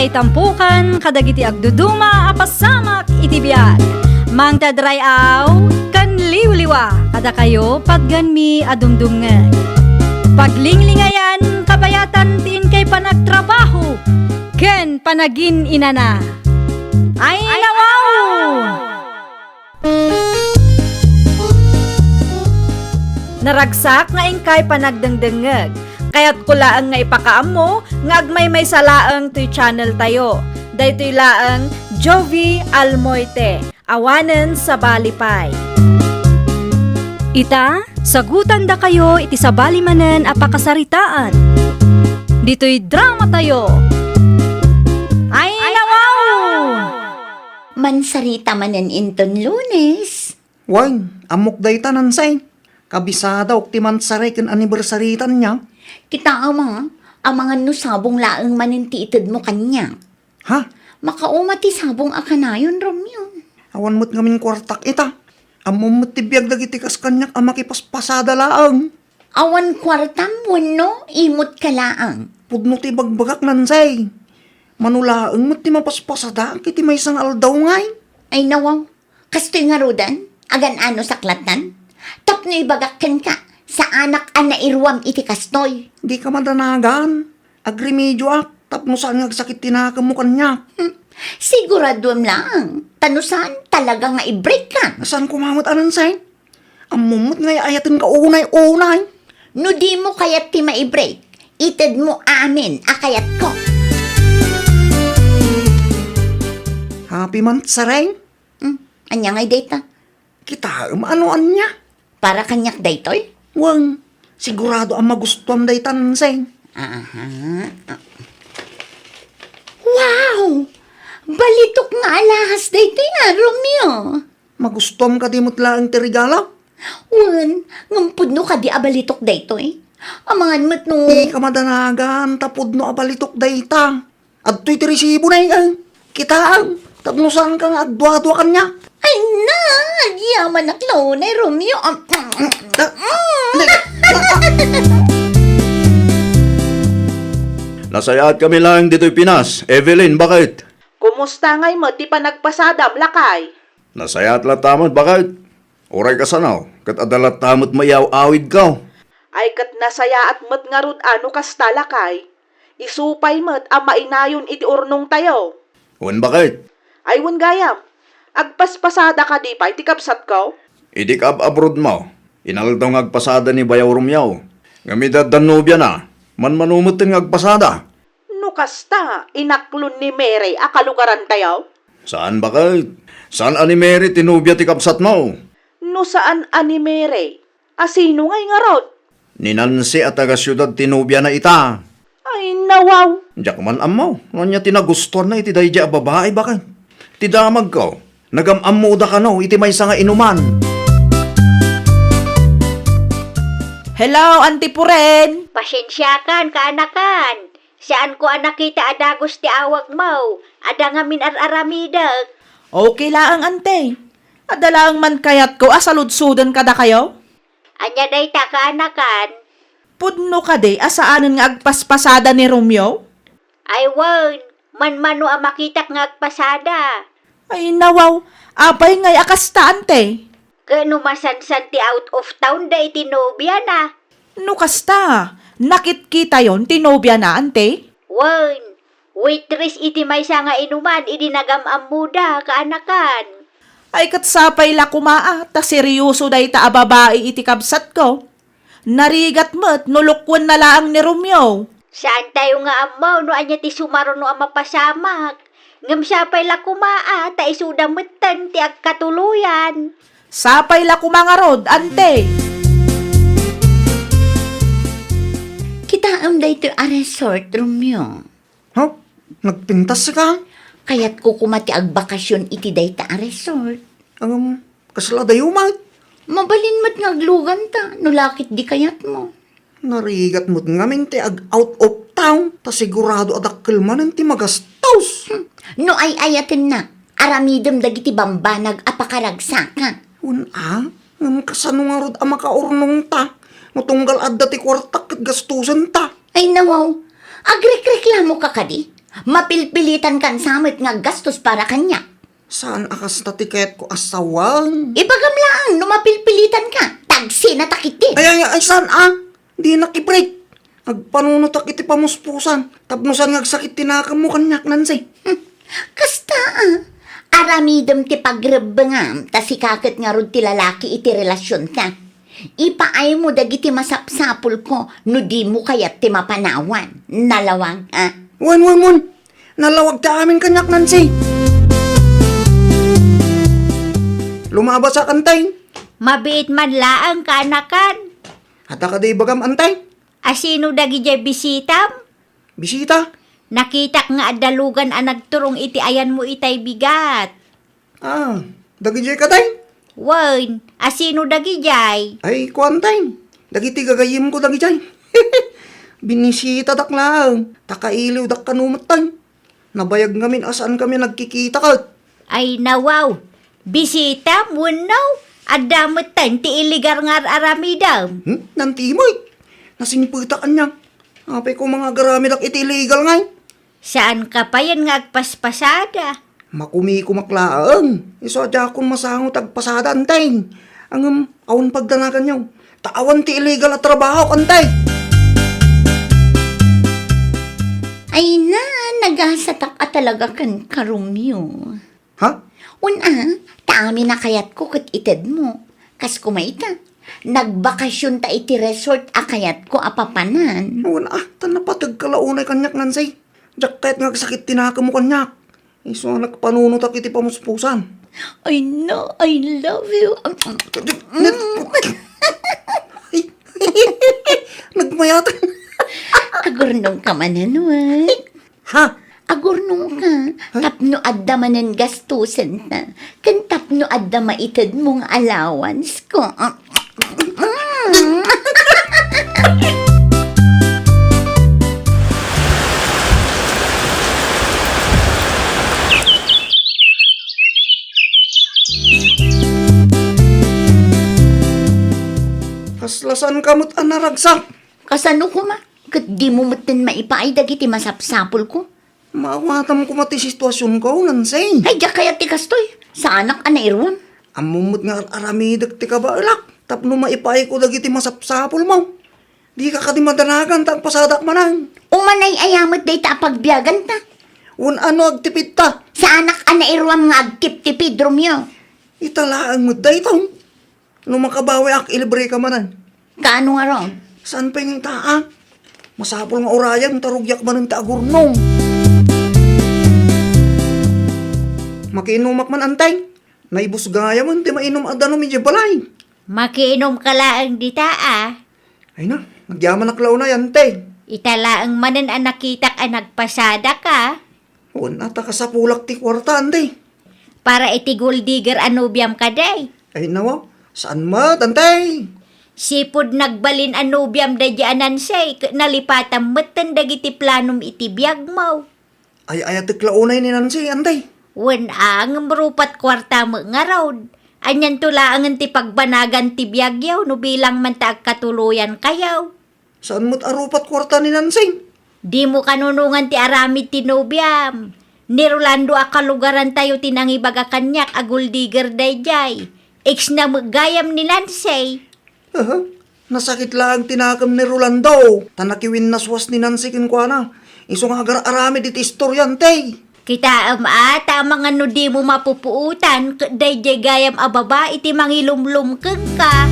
ngay tampukan kadagiti agduduma apasamak iti biag. Mangtadrayaw kan liwliwa kada kayo pagganmi adumdumngeg. Paglinglingayan kabayatan tiin kay panagtrabaho ken panagin inana. Ay nawaw! Naragsak nga ingkay panagdengdengeg. Kaya't kulaang nga ipakaam mo, nga agmay salaang to'y channel tayo. Daytoy laang Jovi Almoite, awanen sa balipay. Ita, sagutan da kayo iti sa balimanen apakasaritaan. Dito'y drama tayo. Ay nawaw! Mansarita manen inton Lunes. Wine, amok day tanan say. Kabisada ok ti mansari ken anibersaritan niya. Kita ama, ang mga nusabong laang maninti itid mo kanya. Ha? Makauma ti sabong akanayon, Romeo. Awan mo't ngamin kwartak ita. Amom mo't tibiyag dagiti kas kanyak ang makipaspasada laang. Awan kwartam mo, no? Imot ka laang. Pudno ti bagbagak nansay. Manulaang mo't ti mapaspasada kiti may isang aldaw ngay. Ay nawaw, kastoy nga rodan, agan ano saklatan. Tapno ibagakken ka, sa anak ana irwam iti kastoy. Di ka madanagan. Agrimedyo ak. Tapno saan ngagsakit tinakam mo kanya. Siguradom lang, tanusan talaga nga i-break ka. Saan kumamot anan say? Amumot ngay ayatin ka unay-unay. No di mo kayat ti ma-break, itid mo amin akayat ko. Happy month saray. Anya ngay data? Kita ano anya? Para kanyak daytoy? Wang, sigurado ang magustuhan day tansay. Aha. Wow! Balitok nga alahas daytoy na, Romeo. Magustuhan ka di mo't laang ti regalo? Wan, ngampud no ka di abalitok daytoy. Amangan mo't no. Di ka madanagan, tapod no abalitok day ta. At to'y ti resibo na yung kita ang tapno saan kang adwa-adwa kanya. Ay na! Yaman na klonay, Romeo. Nasayaat kami lang dito'y Pinas. Evelyn, bakit? Kumusta ngay mo, ti pa nagpasadam, lakay? Nasayaat latamot, bakit? Oray ka sanaw, kat adalat tamot mayaw-awid ka. Ay kat nasaya at mat nga rod ano kasta, lakay? Isupay mat, ang mainayon iti urnong tayo. Wan bakit? Ay wan gayam, agpaspasada ka di pa, iti kapsat ko? Idik abroad mo. Inaldaw ng agpasada ni Bayaw Rumyaw. Ngamidad dan nobya na, manumot ng agpasada. No kasta, inaklon ni Mary, akalugaran tayo? Saan bakit? Saan ani Mary tinubya ti kapsat mo? No saan ani Mary? Asino ngay nga rod? Ni Nancy at taga-syudad tinubya na ita. Ay nawaw. Diyak man amaw, nanya tinagustuhan na iti dayja babae bakit? Ti damag ko, nagamamuda ka no, iti may nga inuman. Hello, Auntie Puren. Pasensyakan, kaanakan. Saan ko nakita adagos ti awag mo? Ada nga min aramidag. Okay lang, ante. Adalaang man kayat ko, asaludsudan kada kayo? Anya day ta kaanakan. Pudno ka de, asaanan nga agpaspasada ni Romeo? Ay wan, manmano ang makitak nga agpasada. Ay nawaw, apay ngay akasta, ante. Kano masansan ti out of town da itinobya na. No kasta, nakit kita yon, tinobya na, ante. Wan, waitress iti may nga inuman, idinagam muda kaanakan. Ay katsapay la kumaa, ta seryoso day ta ababae iti kabsat ko. Narigat mo't nulukwan na laang ni Romeo. Saan tayo nga amaw no anya ti sumaro no ang mapasamak. Ngam sapay la kumaa, ta isudamutan ti agkatuluyan. Sapay la kumangarod, ante. Kita am daytoy a resort, Romeo. Ha? Nagpintas ka? Kaya't kukumati agbakasyon iti dayta a resort. Kasla dayo man. Mabalin mo't ngaglugan ta, nulakit di kayat mo. Narigat mo't ngamin ti ag out of town. Ta sigurado adakkel man ti magastaws. No ay ayatin na, aramidem dagiti bambanag apakaragsakan. Kasano nga rod ang makaurnong ta. Matunggal adda ti kwartak at gastusan ta. Ay nawaw, agrekreklamo ka kadi. Mapilpilitan kan samit nga gastos para kanya. Saan akas na tiket ko asawang? Ibagam lang, no mapilpilitan ka. Tagsi na takiti. Ay, saan Di nakibreak. Nagpanunutak iti pamuspusan. Tapnosan ngagsakit tinakam mo kanyak nansi. Kasta aramidem ti pagrebengam, ta si kakit nga rod ti lalaki iti relasyon ka. Ipaay mo dagiti masapsapul ko, no di mo kayat ti mapanawan. Nalawang, Wan. Nalawag ta amin kanyak nansi. Lumaba sa kantay. Mabiit man laang kaanakan. Hata ka di bagam antay. Asino dagi jay bisitam? Bisita. Nakitak nga adalugan ang nagturong iti ayan mo itay bigat. Dagi jay katay. Wan, asino dagi jay? Ay, kuantay. Dagiti gagayim ko dagi jay. Binisita dak lang. Takailiw dak kanumatay. Nabayag ngamin asaan kami nagkikita ka. Ay nawaw, bisita mo no? Adamutan ti iligar nga aramidam. Nantimoy. Nasingpita kanya. Apay ko mga garami dak iti illegal ngay. Saan ka pa yan nga agpaspasada? Makumi ko maklaang. Isadya akong masango tagpasada antay. Ang awan pagdanagan niyo. Tawan ti illegal at trabaho antay. ay na, nagasatak at talaga kan karumyo. Ha? Una, taami na kayat ko kat ited mo. Kas kumaita, nagbakasyon ta iti resort akayat ko apapanan. Wala, tanapatag kalaunay kanyak nansay. Diyak kahit nagsakit tinaka mo kanyak. Iso nagpanunutak iti pamuspusan. I know, I love you. Nagmayatan. Agurnong ka mananuay. Ha? Agurnong ka. Tapno adda manan gastusan ta. Kan tapno adda maitid mong allowance ko. Kaslasan kamot anaragsak. Kasano ko ma? Kat di mo matin maipaay dagiti masapsapol ko. Maawatam ko mati sitwasyon ko, nansay. Ay, diya kaya ti kastoy. Sa anak anairuan. Amumot nga aramidag ti kabalak. Tapno maipay ko dagiti masapsapol mo. Di ka kadi madanagan tang pasadak manang. Umanay ayamat day ta pagbiyagan ta. Un ano agtipid ta. Sa anak anairuan nga agtip-tipid, Romeo. Italaang mo day tong. Nung makabawi ak ilibre ka manan. Kaano nga ron? Saan pa yung taa? Masapol nga orayan, tarugyak man ng taagurnong. Makiinumak man antay. Naibus gaya man, di mainom adano medyo balay. Makiinom ka laang dita Ay na, nagyaman naklaw na yan, tay. Italaang manan ang nakitak ang nagpasada ka. Wala ta ka sa pulak ti kwarta, antay. Para itigul digger anubiam ka day. Ay nawa, saan ma, tantay? Sipod nagbalin anubiam da dyanan say, nalipatam matan dagiti planom itibiyag mo. Ay tiklaunay ni Nancy, antay. Wen ang marupat kwarta mo nga road. Anyan tulaangan ti pagbanagan ti biyagyaw no bilang man ta katuluyan kayaw. Saan mo't arupat kwarta ni Nancy? Di mo kanunungan ti aramid ti nobiam. Ni Rolando akalugaran tayo tinangibaga kanyak agul digger dayjay. Ex na magayam ni Lansay. Nasakit lang tinakam ni Rolando. Tanakiwin naswas ni Nancy kinkwana. Iso nga agar-arami dit istoryan, tay. Kita ata mga no di mo mapupuutan, dayjay gayam ababa iti mangilumlum keng ka.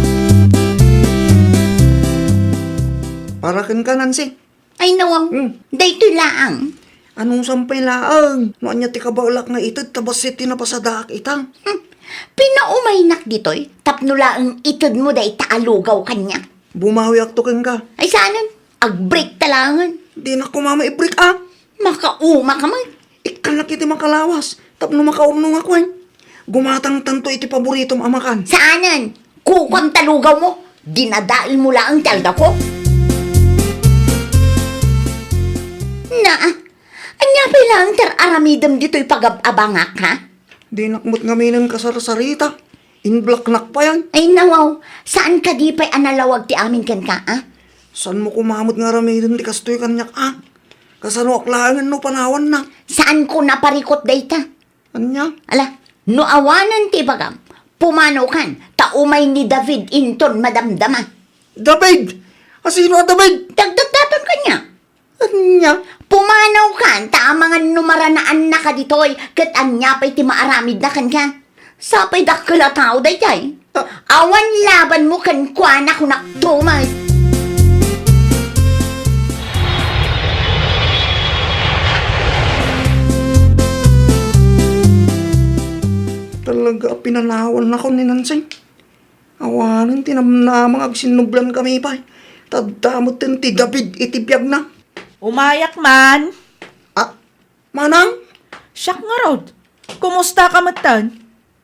Para kin ka, Nancy. Ay nawang, dayto laang. Anong sampay laang? Noan niya ti kabalak nga itid, tabasit tinapasadak itang. Pinaumaynak ditoy, tapno laang itod mo day taalugaw kanya. Bumawi ak to kin ka. Ay saanan, agbreak talangan. Di na ko mama i-break Makauma ka man. Ikanak iti makalawas. Tapno makaunong ako eh. Gumatang tanto iti paboritom amakan. Saanan, kukam talugaw mo. Dinadail mo laang talda ko. Na, anya pa lang aramidam dito'y pag-abangak ha? Di nakmut nga minang kasarsarita. In-black pa yan. Ay nawaw, saan ka di pa'y analawag ti amin kan ka, ah? San mo kumamot nga ramidin ti kastoy kanyak Kasano aklangan no panawan na. Saan ko naparikot dayta? Anya? Ala, no awanan ti bagam. Pumanaw kan, taumay ni David Inton madamdama. David! Asino David? Dagdagdaton kanya. Anya? Pumanaw kan, taamangan numaranaan na ka ditoy, kat anya pa'y ti maaramid na kan ka. Sapay dakala tao dayjay. Awan laban mo kan kwa na kunaktumay. Talaga pinanawan na ko ni Nansing. Awanan tinamnamang agsinublan kami pa. Tadamot din ti David itibiyag na. Umayak man. Ah, manang, Siyak nga rod. Kumusta ka matan?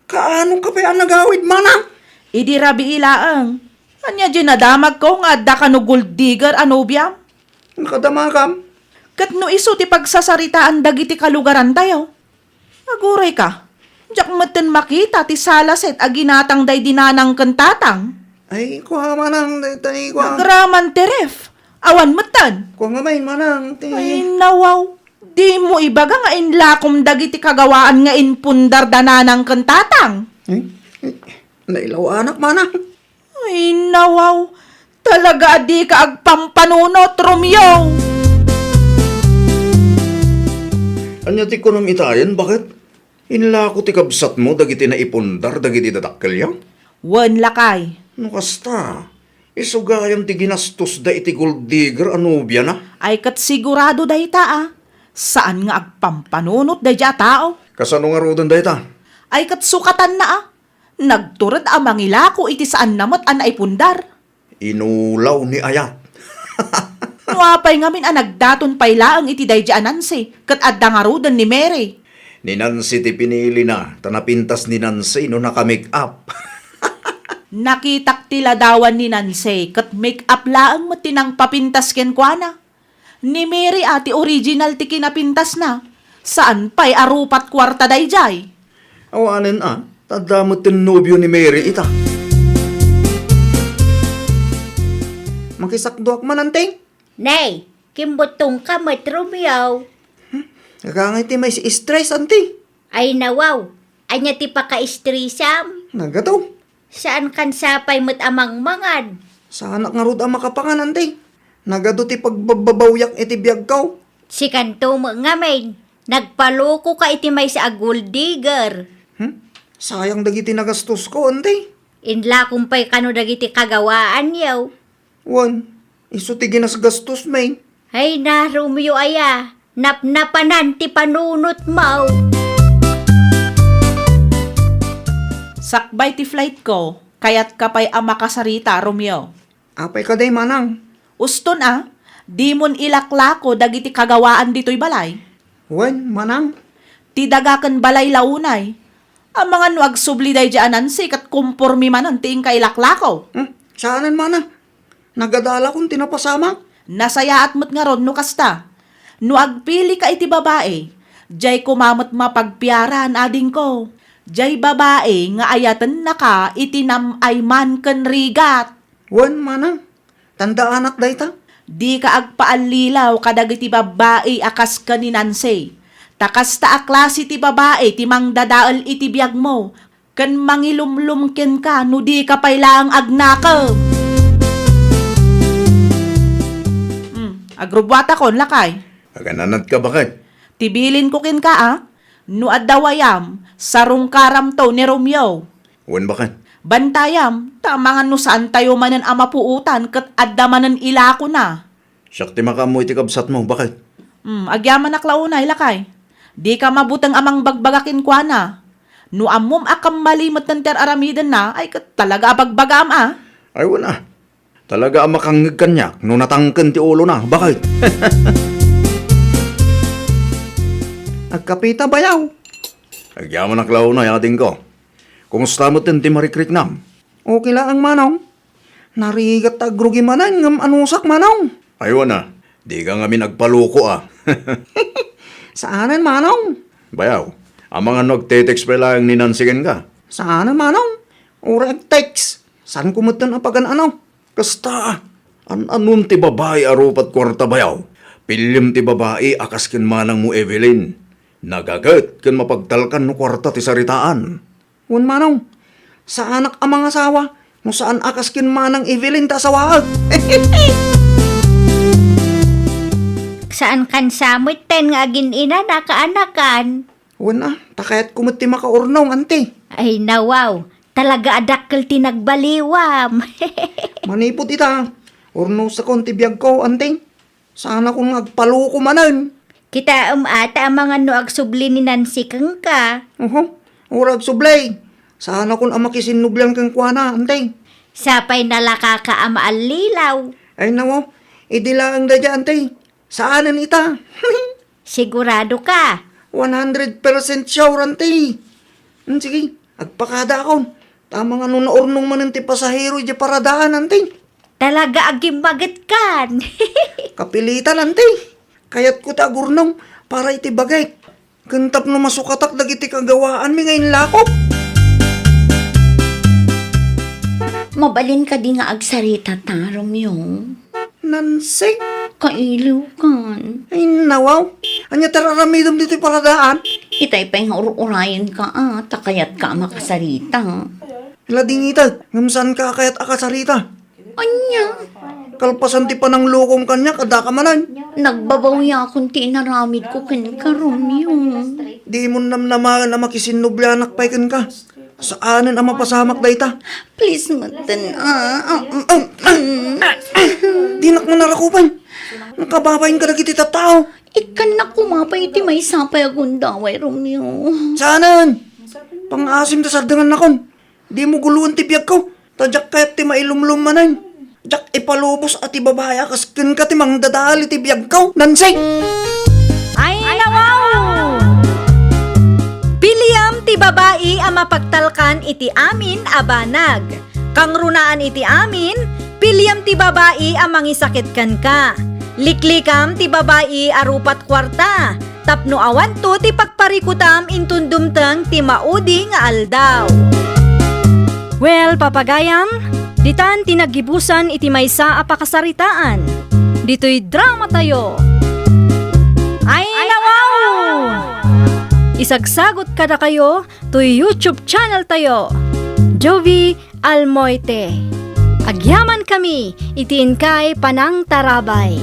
kaano ka pa nagawid manang? Idi rabi ilaang. Anya di nadamag ko nga da ka no gold digger anobya. Nakadamakam. Kat no iso ti pagsasaritaan dagiti kalugaran tayo. Aguray ka. Diyak matan makita ti salaset aginatang day dinanang kantatang. Ay, kuha manang, tayo kuha. Nagraman ti ref. Awan matan. Kuha nga may manang, Ay nawaw. Di mo ibaga nga inlakom dagiti kagawaan nga inpundar dananang kantatang. Nailaw anak manang. Ay nawaw. Talaga di ka agpampanunot, Romeo. Anya ti ko nang itayan, bakit? Inla ko ti kabsat mo, dagiti na ipundar, dagiti dadakkel yaw. Wan lakay. No kasta, isugayam ti ginastos da iti gold digger, anubya na. Ay kat sigurado day ta ah. Saan nga agpampanunot day ja tao? Kasano nga rodan da ita? Ay kat sukatan na ah. Nagturad amang ilako iti saan namat an naipundar. Inulaw ni Ayat. Nuapay ngamin nagdaton pay laang iti day ja anansi. Kat adda nga rodan ni Mary. Ni Nancy ti pinili na, tanapintas ni Nancy no naka-make up. Nakitak tila dawan ni Nancy. Kat make up laang matinang papintas ken kwa na. Ni Mary ati original ti kinapintas na. Saan pa'y arupat kwarta day jay? Awanin tadamot tin nobyo ni Mary ita. Makisakduak mananting. Nay, kimbutong ka mat Romeo. Nakangay ti may si stress, anting. Ay nawaw, anya ti paka-istrisam. Nagataw. Saan kan sapay mat amang mangad? Sa anak nga rod ang makapangan, anting. Nagado ti pagbabawyak iti biyag kaw. Si kanto mo nga may, nagpaloko ka iti may sa gold digger. Sayang dagiti nagastos ko, anting. Inla kumpay kano dagiti kagawaan yaw. Wan, iso ti ginasgastos, may. Ay na, Romeo aya, napnapanan ti panunot mo. Sakbay ti flight ko, kayat kapay ang makasarita, Romeo. Apay ka day, manang. Uston di mon ilaklako dagiti kagawaan dito'y balay. Wan, manang. Ti dagaken balay launay. Ang mga nuag subli day dyanan si kat kumpormi manan tiing kailaklako. Saanan, manang. Nagadala kong tinapasamak. Nasaya at mo't nga ron no kasta. Nuag pili ka iti babae. Jay kumamot mapagpiaran ading ko. Jay babae nga ayatan na ka itinam ay man ken rigat. Wan, manang. Tanda anak day ta. Di ka agpaalilaw kadag iti babae akas ka ni Nancy. Takas ta aklase ti babae ti mangdadaal iti biyag mo. Ken mangilumlumken ka no di ka pailaang agnakaw. Agrubwata kon lakay. Agananat ka bakit? Tibilin ko kin ka no adawayam sarong karam to ni Romeo. Wan bakit? Bantayam, tamangan no saan tayo manan ama puutan kat adda manan ilako na. Siyak ti makamoy ti kabsat mo, bakit? Agyaman aklaunay lakay. Di ka mabutang amang bagbagakin kwa na. No amom akam malimot ng ter aramidan na, ay kat talaga abagbagam Ay wala. Talaga ang makangig kanyak, no natangken ti ulo na, bakit? Agkapita bayaw. Agyaman na klaw na yating ko. Kumusta mo tin ti marikrik nam? Okay lang ang manong. Narigat agrugi manan ngam anusak manong. Ay wala. Di ka nga nagpaluko Saanan manong? Bayaw, ang mga nagtetext pa lang ni Nansigan ka. Saanan manong? Urag text. Saan kumutan ang pagan ano? Kasta, anum ti babae arupat kwarta bayaw. Pilyam ti babae akas ken manang mo Evelyn. Nagagat ken mapagtalkan no kwarta ti saritaan. Wan manong, sa anak amang asawa, no saan akas kin manang Evelyn ta asawaag. Saan kan samit ten nga agin ina nakaanakan? Wan takayat kumot ti makaurnong, ante. Ay nawaw, talaga adakkel tinagbaliwam. Manipot ita, urno sa kon ti biyag ko, ante. Sana kung agpaluko manan. Kita ata ang mga no agsubli ni Nancy kang ka. Urag sublay. Sana kung amakisinublang kang kuana, ante. Sapay nalaka ka ama alilaw. Ay nawo, idilaang da dyan, ante. Saanan ita? Sigurado ka. 100% sure, ante. Sige, agpakada akon. Tama nga nung naurnong manan ti pasahero di paradaan, ante. Talaga agim baget kan. Kapilitan, ante. Kayat ko ta gurnong para iti bagay. Kantap no masukatak dagiti kagawaan mi ngayon lakop. Mabalin ka di nga agsarita ta, Romeo. Nancy, Kailiw kan. ay nawaw. Anya tararamidom dito paradaan. Itay pa yung urayan ka takayat ka makasarita. Lading ita, ngamsan ka kayat akasarita. Anya, Kalpasan ti panang lukom kanya, kada ka manan. nagbabawya akong tinaramid ko kin ka, Romeo. Di mo namnamagan na makisinublanak pa ikan ka. Saanan ang mapasamak da ita? Please, matan, Di nak mo narakupan. Nakababayin ka na kiti tao. Ikan na kumapay ti may sapay agundaway, Romeo. Saanan? Pang-asim ta sardangan nakon. Di mo guluan ti biyag ko. Tadyak kayat ti mailumlum manan. Jak ipalubos at ibabaya kaskin ka ti mang dadali ti biyag ko. Nansay! Ay nawaw! Piliam ti babae ang mapagtalkan iti amin abanag. Kang runaan iti amin, piliam ti babae ang mangisakit kan ka. Liklikam ti babae arupat kwarta. Tapno awan to ti pagparikutam intundumteng ti maudi nga aldaw. Well, papagayam, ditan tinagibusan iti maysa a pakasaritaan. Dito'y drama tayo. Ay nawaw! Isagsagot kada kayo to YouTube channel tayo. Jovi Almoite. Agyaman kami, itiin kay Panang Tarabay.